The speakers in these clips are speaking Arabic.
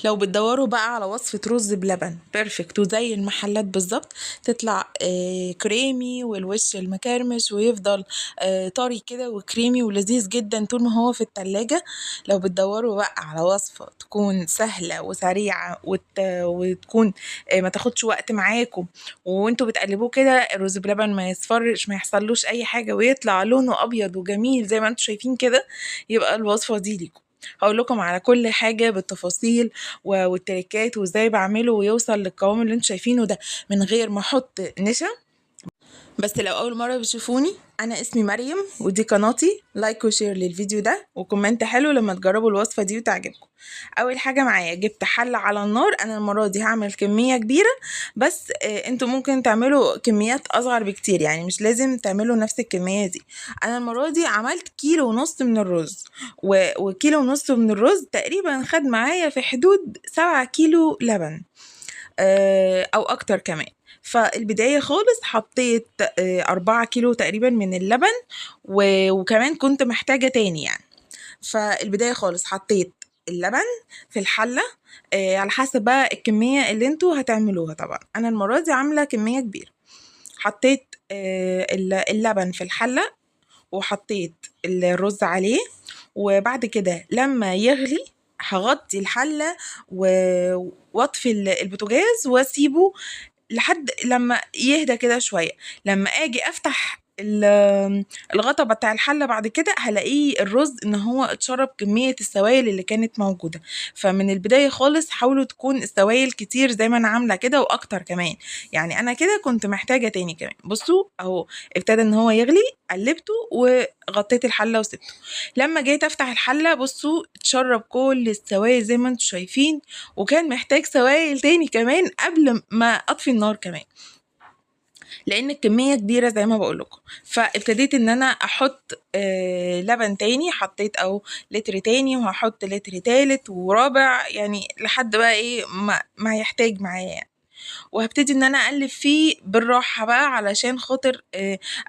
لو بتدوروا بقى على وصفة رز بلبن بيرفكت وزي المحلات بالظبط، تطلع كريمي والوش المكرمش ويفضل طري كده وكريمي ولذيذ جدا طول ما هو في التلاجة. لو بتدوروا بقى على وصفة تكون سهلة وسريعة وتكون ما تاخدش وقت معاكم، وانتوا بتقلبوه كده الرز بلبن ما يصفرش ما يحصلوش اي حاجة ويطلع لونه ابيض وجميل زي ما انتوا شايفين كده، يبقى الوصفة دي ليكم. هقول لكم على كل حاجة بالتفاصيل والتركات وازاي بعمله ويوصل للقوام اللي انتوا شايفينه ده من غير ما احط نشا. بس لو اول مرة بتشوفوني، انا اسمي مريم ودي قناتي. لايك وشير للفيديو ده وكومنت حلو لما تجربوا الوصفة دي وتعجبكم. اول حاجة معايا جبت حلة على النار، انا المرة دي هعمل كمية كبيرة، بس انتوا ممكن تعملوا كميات اصغر بكتير، يعني مش لازم تعملوا نفس الكمية دي. انا المرة دي عملت 1.5 كيلو من الرز، وكيلو ونص من الرز تقريبا خد معايا في حدود 7 كيلو لبن او اكتر كمان. فالبداية خالص حطيت 4 كيلو تقريبا من اللبن، وكمان كنت محتاجة تاني يعني. فالبداية خالص حطيت اللبن في الحلة على حسب بقى الكمية اللي انتوا هتعملوها. طبعا انا المرة دي عاملة كمية كبيرة. حطيت اللبن في الحلة وحطيت الرز عليه، وبعد كده لما يغلي هغطي الحلة واطفي البوتاجاز واسيبه لحد لما يهدى كده شوية. لما اجي افتح الغطا بتاع الحلة بعد كده هلاقيه الرز ان هو اتشرب كمية السوائل اللي كانت موجودة. فمن البداية خالص حاولوا تكون السوائل كتير زي ما انا عاملة كده واكتر كمان. يعني انا كده كنت محتاجة تاني كمان. بصوا اهو ابتدى ان هو يغلي، قلبته وغطيت الحلة وسبته. لما جيت افتح الحلة بصوا اتشرب كل السوائل زي ما انتم شايفين، وكان محتاج سوائل تاني كمان قبل ما اطفي النار كمان، لان الكميه كبيره زي ما بقول لكم. فابتديت ان انا احط لبن تاني، حطيت او لتر تاني وهحط لتر تالت ورابع، يعني لحد بقى ايه ما يحتاج معايا يعني. وهبتدي ان انا اقلب فيه بالراحه بقى علشان خاطر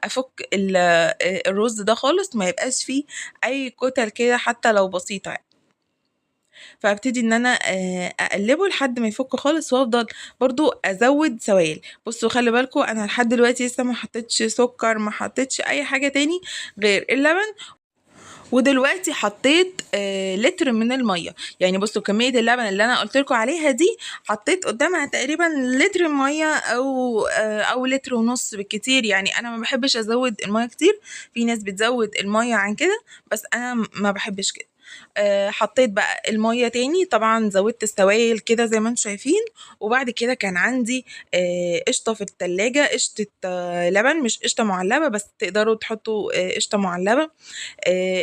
افك الرز ده خالص ما يبقاش فيه اي كتل كده حتى لو بسيطه يعني. فابتدي ان انا اقلبه لحد ما يفك خالص، وافضل برضو ازود سوائل. بصوا خلي بالكم انا لحد دلوقتي لسه ما حطيتش سكر، ما حطيتش اي حاجه تاني غير اللبن. ودلوقتي حطيت لتر من الميه. يعني بصوا كميه اللبن اللي انا قلت لكم عليها دي حطيت قدامها تقريبا لتر ميه او لتر ونص بالكتير. يعني انا ما بحبش ازود الميه كتير، في ناس بتزود الميه عن كده بس انا ما بحبش كده. حطيت بقى المية تاني، طبعا زودت السوائل كده زي ما انتم شايفين. وبعد كده كان عندي قشطة في التلاجة، قشطة لبن مش قشطة معلبة، بس تقدروا تحطوا قشطة معلبة.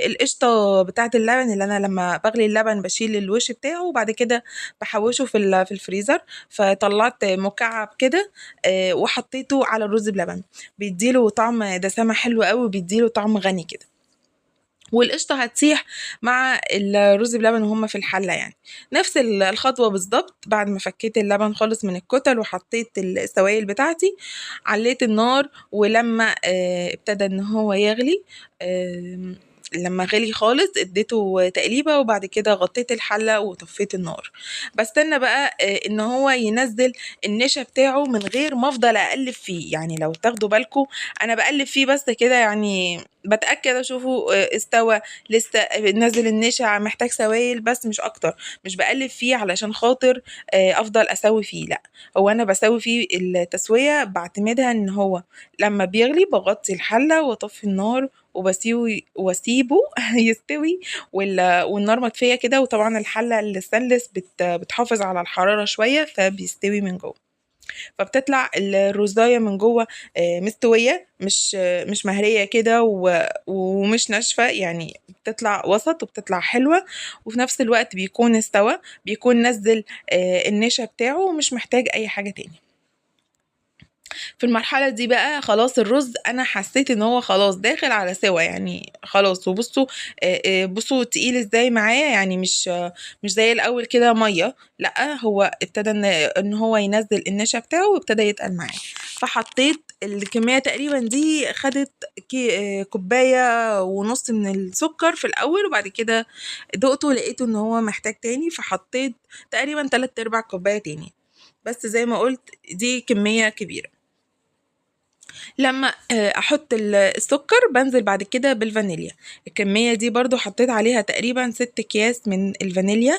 القشطة بتاعة اللبن اللي أنا لما بغلي اللبن بشيل الوش بتاعه وبعد كده بحوشه في الفريزر. فطلعت مكعب كده وحطيته على الرز بلبن، بيديله طعم دسامة حلو قوي، بيديله طعم غني كده. والقشطة هتسيح مع الرز بلبن وهما في الحلة يعني. نفس الخطوة بالظبط. بعد ما فكيت اللبن خالص من الكتل وحطيت السوائل بتاعتي، عليت النار. ولما ابتدى ان هو يغلي، لما غلي خالص اديته تقليبة وبعد كده غطيت الحلة وطفيت النار. بستنى بقى ان هو ينزل النشا بتاعه من غير ما افضل اقلب فيه. يعني لو تاخدوا بالكم انا بقلب فيه بس كده، يعني بتأكد اشوفه استوى لسه نزل النشا محتاج سوائل بس مش اكتر. مش بقلب فيه علشان خاطر افضل اسوي فيه، لا. هو انا بسوي فيه التسوية بعتمدها ان هو لما بيغلي بغطي الحلة واطفي النار واسيبه يستوي والنار مطفية كده. وطبعا الحلة الستانلس بتحافظ على الحرارة شوية فبيستوي من جوه. فبتطلع الرزاية من جوه مستوية، مش مهرية كده ومش ناشفة، يعني بتطلع وسط وبتطلع حلوة. وفي نفس الوقت بيكون استوى، بيكون نزل النشا بتاعه ومش محتاج اي حاجة تاني. في المرحلة دي بقى خلاص الرز انا حسيت ان هو خلاص داخل على سوا يعني خلاص. وبصوا بصوا تقيل ازاي معايا، يعني مش زي الاول كده مية، لا هو ابتدى ان هو ينزل النشا بتاعه وابتدى يتقل معايا. فحطيت الكمية تقريبا دي خدت كوباية ونص من السكر في الأول، وبعد كده دقته لقيته ان هو محتاج تاني، فحطيت تقريبا 3/4 كوباية تاني. بس زي ما قلت دي كمية كبيرة. لما احط السكر بنزل بعد كده بالفانيليا. الكمية دي برضو حطيت عليها تقريبا 6 اكياس من الفانيليا.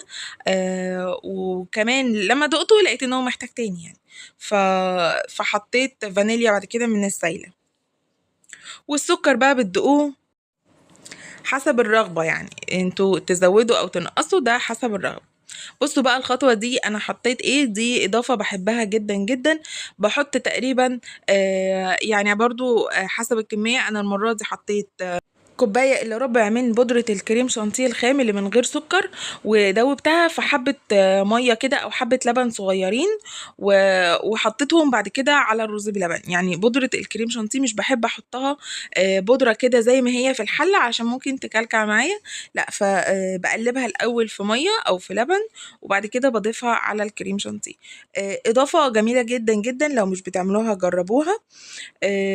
وكمان لما دقته لقيت ان هو محتاج تاني يعني، فحطيت فانيليا بعد كده من السايلة. والسكر بقى بتدقوه حسب الرغبة، يعني انتوا تزودوا او تنقصوا، ده حسب الرغبة. بصوا بقى الخطوة دي انا حطيت ايه، دي اضافة بحبها جدا جدا. بحط تقريبا يعني برضو حسب الكمية. انا المرة دي حطيت كوباية الا ربع من بودرة الكريم شانتيه الخام اللي من غير سكر، ودوبتها في حبة مية كده او حبة لبن صغيرين، وحطيتهم بعد كده على الرز بلبن. يعني بودرة الكريم شانتيه مش بحب احطها بودرة كده زي ما هي في الحلة عشان ممكن تكلكع معايا، لا، فبقلبها الاول في مية او في لبن، وبعد كده بضيفها على الكريم شانتيه. اضافة جميلة جدا جدا، لو مش بتعملوها جربوها.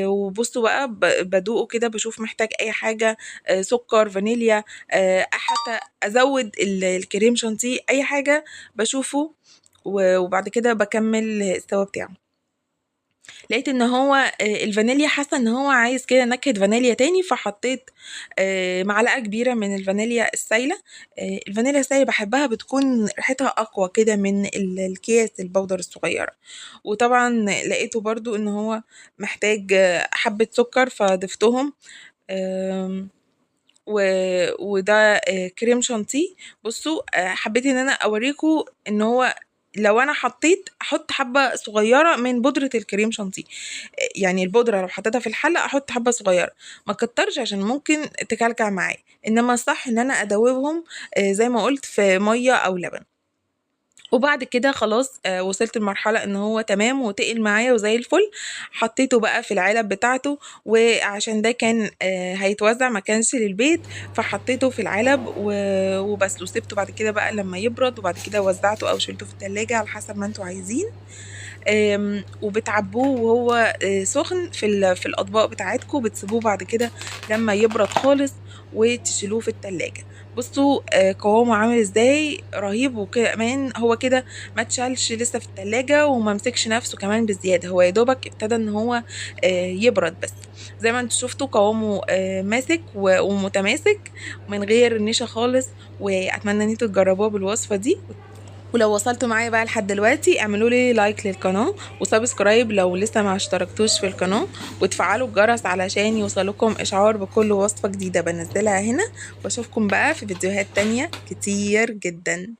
وبصوا بقى بدوقه كده بشوف محتاج اي حاجة، سكر، فانيليا، حتى ازود الكريم شانتيه، اي حاجة بشوفه. وبعد كده بكمل السوا بتاعه. لقيت ان هو الفانيليا حاسه ان هو عايز كده نكهه فانيليا تاني، فحطيت معلقه كبيره من الفانيليا السايله. الفانيليا السايله بحبها بتكون ريحتها اقوى كده من الكيس البودر الصغيره. وطبعا لقيته برضو ان هو محتاج حبه سكر فضفتهم. آم، وده كريم شانتيه. بصوا حبيت ان انا اوريكم ان هو لو انا احط حبه صغيره من بودره الكريم شانتيه. يعني البودره لو حطيتها في الحله احط حبه صغيره، ما كترش عشان ممكن تكلكع معايا. انما الصح ان انا ادوبهم زي ما قلت في ميه او لبن. وبعد كده خلاص وصلت لمرحلة ان هو تمام وتقل معايا وزي الفل. حطيته بقى في العلب بتاعته، وعشان ده كان هيتوزع ما كانش للبيت، فحطيته في العلب وبس، وسبته بعد كده بقى لما يبرد، وبعد كده وزعته او شلته في التلاجة على حسب ما انتوا عايزين. وبتعبوه وهو سخن في الاطباق بتاعتكم، بتسيبوه بعد كده لما يبرد خالص وتشيلوه في التلاجة. بصوا قوامه عامل ازاي، رهيب. وكمان هو كده ما اتشالش لسه في التلاجة وما مسكش نفسه كمان بزيادة، هو يا دوبك ابتدى ان هو يبرد بس. زي ما انتوا شفتوا قوامه ماسك ومتماسك من غير نشا خالص. واتمنى ان انتوا تجربوها بالوصفة دي. ولو وصلتوا معايا بقى لحد دلوقتي اعملوا لي لايك للقناه وسبسكرايب لو لسه ما اشتركتوش في القناه، وتفعلوا الجرس علشان يوصلكم اشعار بكل وصفه جديده بنزلها هنا. واشوفكم بقى في فيديوهات تانية كتير جدا.